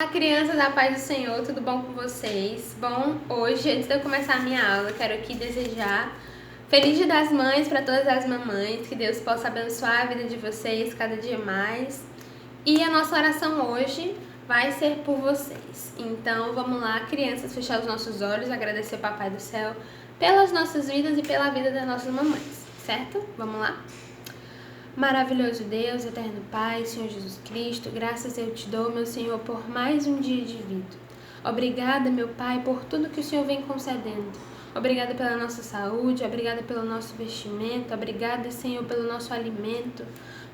Olá, crianças da paz do Senhor, tudo bom com vocês? Bom, hoje, antes de eu começar a minha aula, quero aqui desejar Feliz Dia das Mães para todas as mamães, que Deus possa abençoar a vida de vocês cada dia mais. E a nossa oração hoje vai ser por vocês. Então, vamos lá, crianças, fechar os nossos olhos, agradecer ao Papai do Céu pelas nossas vidas e pela vida das nossas mamães, certo? Vamos lá? Maravilhoso Deus, eterno Pai, Senhor Jesus Cristo, graças eu te dou, meu Senhor, por mais um dia de vida. Obrigada, meu Pai, por tudo que o Senhor vem concedendo. Obrigada pela nossa saúde, obrigada pelo nosso vestimento, obrigada, Senhor, pelo nosso alimento.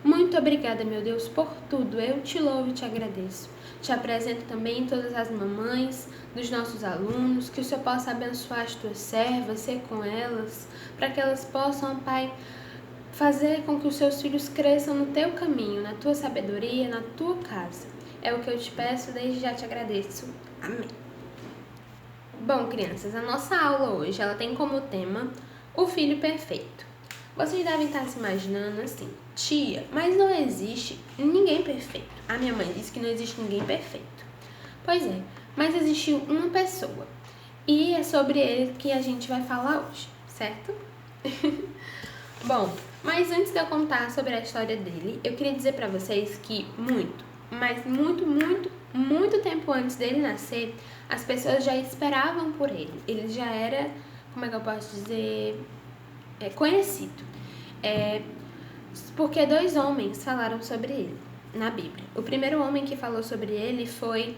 Muito obrigada, meu Deus, por tudo. Eu te louvo e te agradeço. Te apresento também todas as mamães dos nossos alunos, que o Senhor possa abençoar as tuas servas, ser com elas, para que elas possam, Pai, fazer com que os seus filhos cresçam no teu caminho, na tua sabedoria, na tua casa. É o que eu te peço, desde já te agradeço. Amém. Bom, crianças, a nossa aula hoje ela tem como tema o filho perfeito. Vocês devem estar se imaginando assim, tia, mas não existe ninguém perfeito. A minha mãe disse que não existe ninguém perfeito. Pois é, mas existiu uma pessoa. E é sobre ele que a gente vai falar hoje, certo? Bom, mas antes de eu contar sobre a história dele, eu queria dizer pra vocês que muito tempo antes dele nascer, as pessoas já esperavam por ele. Ele já era, como é que eu posso dizer, conhecido. Porque dois homens falaram sobre ele na Bíblia. O primeiro homem que falou sobre ele foi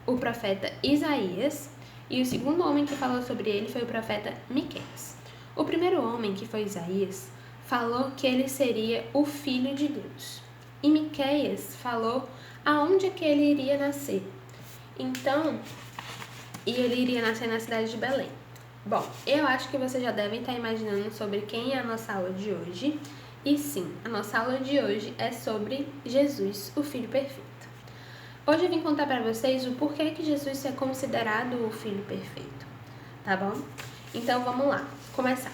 o profeta Isaías e o segundo homem que falou sobre ele foi o profeta Miqueias. O primeiro homem, que foi Isaías, falou que ele seria o Filho de Deus. E Miqueias falou aonde é que ele iria nascer. Então, ele iria nascer na cidade de Belém. Bom, eu acho que vocês já devem estar imaginando sobre quem é a nossa aula de hoje. E sim, a nossa aula de hoje é sobre Jesus, o Filho Perfeito. Hoje eu vim contar para vocês o porquê que Jesus é considerado o Filho Perfeito, tá bom? Então vamos lá, começar.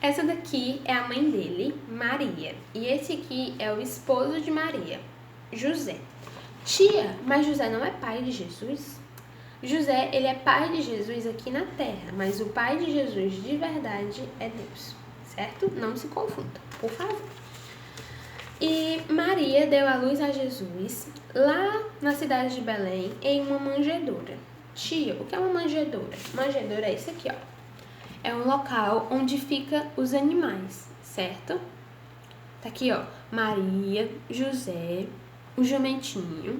Essa daqui é a mãe dele, Maria, e esse aqui é o esposo de Maria, José. Tia, mas José não é pai de Jesus? José, ele é pai de Jesus aqui na terra, mas o pai de Jesus de verdade é Deus, certo? Não se confunda, por favor. E Maria deu à luz a Jesus lá na cidade de Belém, em uma manjedoura. Tia, o que é uma manjedoura? Manjedoura é isso aqui, ó. É um local onde fica os animais, certo? Tá aqui, ó, Maria, José, o jumentinho,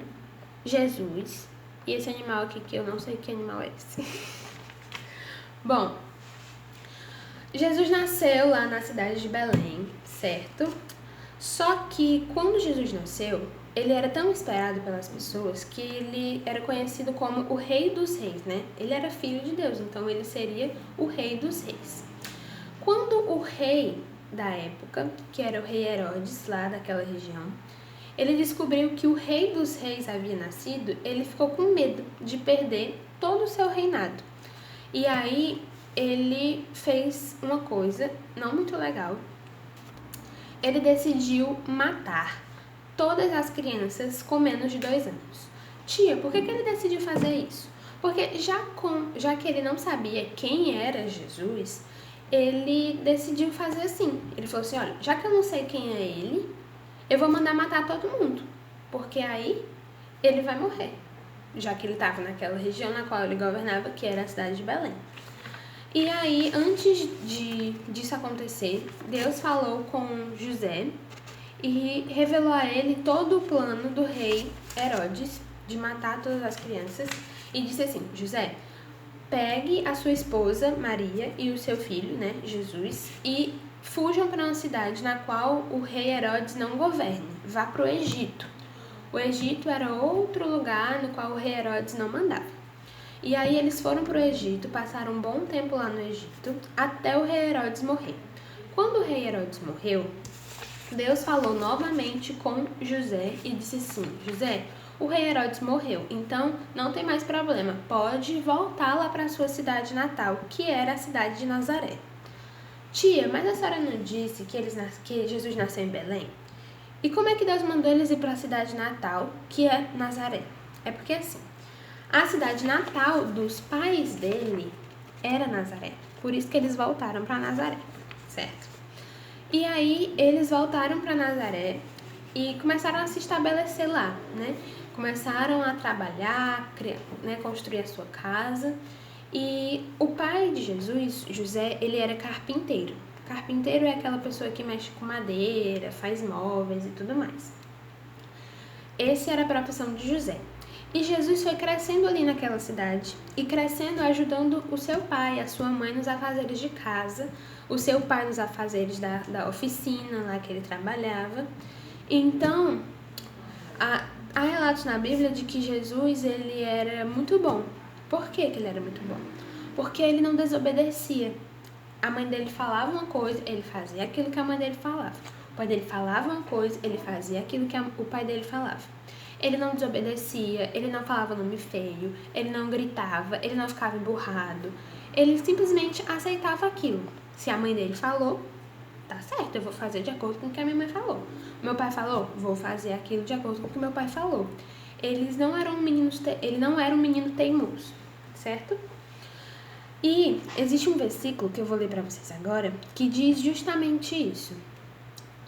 Jesus e esse animal aqui que eu não sei que animal é esse. Bom, Jesus nasceu lá na cidade de Belém, certo? Só que quando Jesus nasceu, ele era tão esperado pelas pessoas que ele era conhecido como o Rei dos Reis, né? Ele era filho de Deus, então ele seria o Rei dos Reis. Quando o rei da época, que era o rei Herodes, lá daquela região, ele descobriu que o Rei dos Reis havia nascido, ele ficou com medo de perder todo o seu reinado. E aí ele fez uma coisa não muito legal. Ele decidiu matar todas as crianças com menos de 2 anos. Tia, por que ele decidiu fazer isso? Porque já que ele não sabia quem era Jesus, ele decidiu fazer assim. Ele falou assim, olha, já que eu não sei quem é ele, eu vou mandar matar todo mundo, porque aí ele vai morrer, já que ele estava naquela região na qual ele governava, que era a cidade de Belém. E aí, antes disso acontecer, Deus falou com José e revelou a ele todo o plano do rei Herodes de matar todas as crianças e disse assim, José, pegue a sua esposa Maria e o seu filho, né, Jesus, e fujam para uma cidade na qual o rei Herodes não governe, vá para o Egito. O Egito era outro lugar no qual o rei Herodes não mandava. E aí eles foram para o Egito, passaram um bom tempo lá no Egito, até o rei Herodes morrer. Quando o rei Herodes morreu, Deus falou novamente com José e disse assim, José, o rei Herodes morreu, então não tem mais problema, pode voltar lá para a sua cidade natal, que era a cidade de Nazaré. Tia, mas a senhora não disse que Jesus nasceu em Belém? E como é que Deus mandou eles ir para a cidade natal, que é Nazaré? É porque assim, a cidade natal dos pais dele era Nazaré. Por isso que eles voltaram para Nazaré, certo? E aí eles voltaram para Nazaré e começaram a se estabelecer lá, né? Começaram a trabalhar, né, construir a sua casa. E o pai de Jesus, José, ele era carpinteiro. Carpinteiro é aquela pessoa que mexe com madeira, faz móveis e tudo mais. Essa era a profissão de José. E Jesus foi crescendo ali naquela cidade e crescendo ajudando o seu pai, a sua mãe nos afazeres de casa, o seu pai nos afazeres da oficina lá que ele trabalhava. Então, há relatos na Bíblia de que Jesus ele era muito bom. Por que ele era muito bom? Porque ele não desobedecia. A mãe dele falava uma coisa, ele fazia aquilo que a mãe dele falava. O pai dele falava uma coisa, ele fazia aquilo que o pai dele falava. Ele não desobedecia, ele não falava nome feio, ele não gritava, ele não ficava emburrado. Ele simplesmente aceitava aquilo. Se a mãe dele falou, tá certo, eu vou fazer de acordo com o que a minha mãe falou. Meu pai falou, vou fazer aquilo de acordo com o que meu pai falou. Ele não era um menino teimoso, certo? E existe um versículo que eu vou ler para vocês agora que diz justamente isso.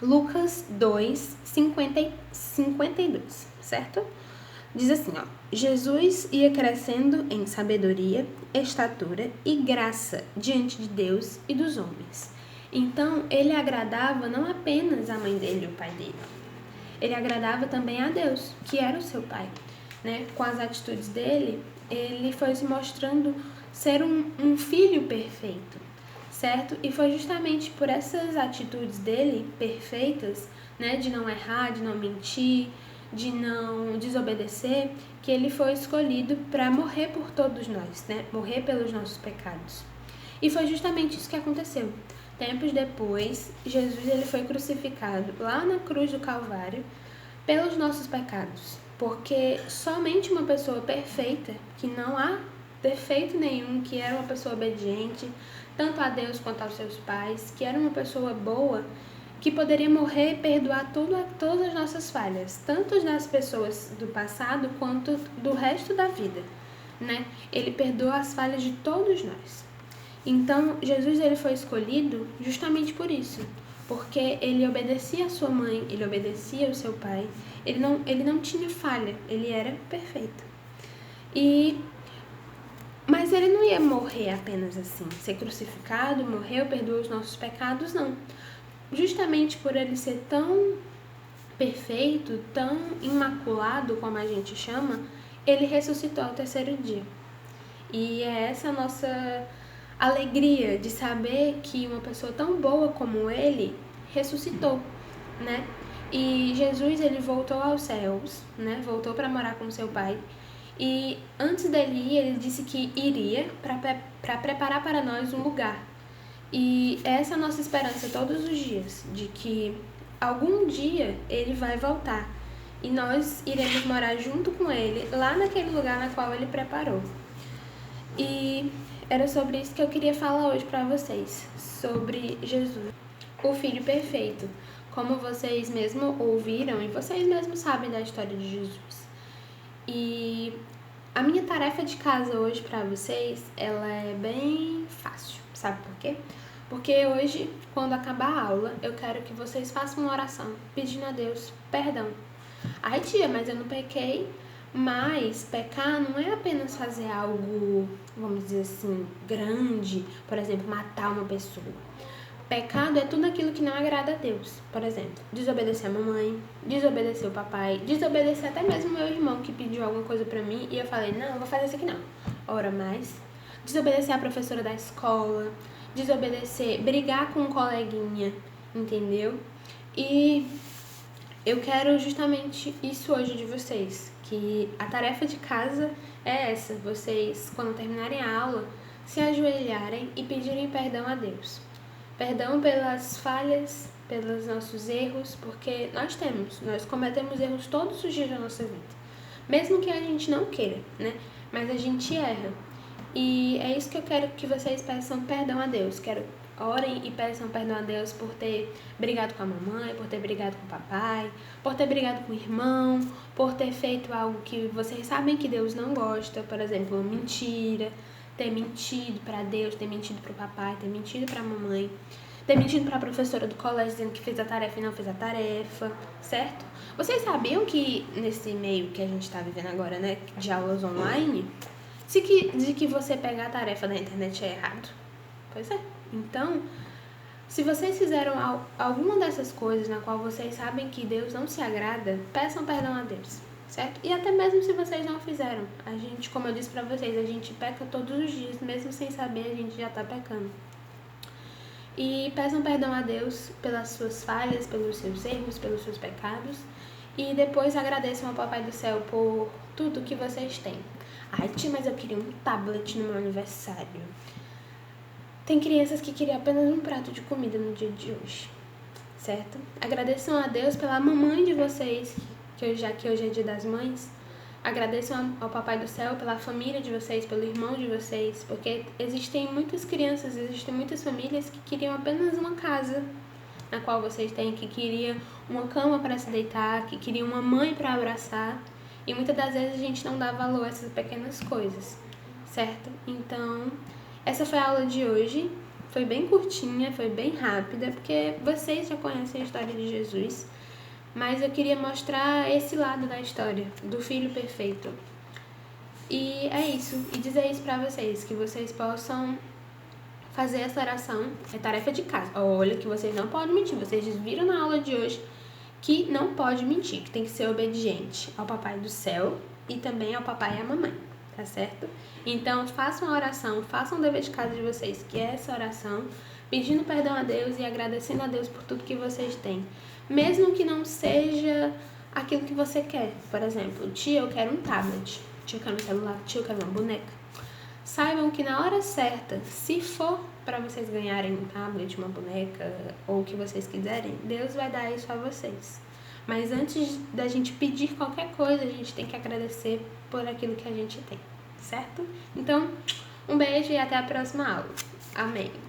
Lucas 2, 52, certo? Diz assim, ó. Jesus ia crescendo em sabedoria, estatura e graça diante de Deus e dos homens. Então, ele agradava não apenas a mãe dele e o pai dele. Ele agradava também a Deus, que era o seu pai, né? Com as atitudes dele, ele foi se mostrando ser um filho perfeito, certo? E foi justamente por essas atitudes dele perfeitas, né? De não errar, de não mentir, de não desobedecer, que ele foi escolhido para morrer por todos nós, né? Morrer pelos nossos pecados. E foi justamente isso que aconteceu. Tempos depois, Jesus ele foi crucificado lá na cruz do Calvário pelos nossos pecados. Porque somente uma pessoa perfeita, que não há defeito nenhum, que era uma pessoa obediente, tanto a Deus quanto aos seus pais, que era uma pessoa boa, que poderia morrer e perdoar todas as nossas falhas, tanto das pessoas do passado quanto do resto da vida, né? Ele perdoa as falhas de todos nós. Então, Jesus ele foi escolhido justamente por isso, porque ele obedecia a sua mãe, ele obedecia ao seu pai, ele não tinha falha, ele era perfeito. Mas ele não ia morrer apenas assim, ser crucificado, morreu, perdoou os nossos pecados, não. Justamente por ele ser tão perfeito, tão imaculado, como a gente chama, ele ressuscitou ao terceiro dia. E é essa a nossa alegria de saber que uma pessoa tão boa como ele ressuscitou, né? E Jesus, ele voltou aos céus, né? Voltou para morar com seu pai. E antes dele ir, ele disse que iria para preparar para nós um lugar. E essa é a nossa esperança todos os dias, de que algum dia ele vai voltar e nós iremos morar junto com ele lá naquele lugar na qual ele preparou. E era sobre isso que eu queria falar hoje para vocês, sobre Jesus, o Filho Perfeito, como vocês mesmos ouviram e vocês mesmos sabem da história de Jesus. E a minha tarefa de casa hoje para vocês, ela é bem fácil, sabe por quê? Porque hoje, quando acabar a aula, eu quero que vocês façam uma oração pedindo a Deus perdão. Ai, tia, mas eu não pequei. Mas pecar não é apenas fazer algo, vamos dizer assim, grande, por exemplo, matar uma pessoa. Pecado é tudo aquilo que não agrada a Deus. Por exemplo, desobedecer a mamãe, desobedecer o papai, desobedecer até mesmo meu irmão que pediu alguma coisa pra mim e eu falei, não, eu vou fazer isso aqui não. Ora mais. Desobedecer a professora da escola, desobedecer, brigar com um coleguinha, entendeu? E eu quero justamente isso hoje de vocês, que a tarefa de casa é essa, vocês, quando terminarem a aula, se ajoelharem e pedirem perdão a Deus. Perdão pelas falhas, pelos nossos erros, porque nós cometemos erros todos os dias da nossa vida. Mesmo que a gente não queira, né? Mas a gente erra. E é isso que eu quero que vocês peçam perdão a Deus. Quero Orem e peçam perdão a Deus por ter brigado com a mamãe, por ter brigado com o papai, por ter brigado com o irmão, por ter feito algo que vocês sabem que Deus não gosta, por exemplo, uma mentira, ter mentido para Deus, ter mentido para o papai, ter mentido para a mamãe, ter mentido para a professora do colégio dizendo que fez a tarefa e não fez a tarefa, certo? Vocês sabiam que nesse meio que a gente está vivendo agora, né, de aulas online, de que você pegar a tarefa da internet é errado? Pois é. Então, se vocês fizeram alguma dessas coisas na qual vocês sabem que Deus não se agrada, peçam perdão a Deus, certo? E até mesmo se vocês não fizeram, a gente, como eu disse pra vocês, a gente peca todos os dias, mesmo sem saber, a gente já tá pecando. E peçam perdão a Deus pelas suas falhas, pelos seus erros, pelos seus pecados, e depois agradeçam ao Papai do Céu por tudo que vocês têm. Ai, tia, mas eu queria um tablet no meu aniversário. Tem crianças que queriam apenas um prato de comida no dia de hoje, certo? Agradeçam a Deus pela mamãe de vocês, que hoje é dia das mães. Agradeçam ao Papai do Céu pela família de vocês, pelo irmão de vocês, porque existem muitas crianças, existem muitas famílias que queriam apenas uma casa na qual vocês têm, que queriam uma cama para se deitar, que queriam uma mãe para abraçar, e muitas das vezes a gente não dá valor a essas pequenas coisas, certo? Então, essa foi a aula de hoje, foi bem curtinha, foi bem rápida, porque vocês já conhecem a história de Jesus, mas eu queria mostrar esse lado da história, do Filho Perfeito. E é isso, e dizer isso pra vocês, que vocês possam fazer essa oração, é tarefa de casa. Olha que vocês não podem mentir, vocês viram na aula de hoje que não pode mentir, que tem que ser obediente ao Papai do Céu e também ao papai e à mamãe. Tá certo? Então, façam a oração, façam o dever de casa de vocês, que é essa oração, pedindo perdão a Deus e agradecendo a Deus por tudo que vocês têm. Mesmo que não seja aquilo que você quer. Por exemplo, tia, eu quero um tablet. Tia, eu quero um celular. Tia, eu quero uma boneca. Saibam que na hora certa, se for para vocês ganharem um tablet, uma boneca ou o que vocês quiserem, Deus vai dar isso a vocês. Mas antes da gente pedir qualquer coisa, a gente tem que agradecer por aquilo que a gente tem, certo? Então, um beijo e até a próxima aula. Amém.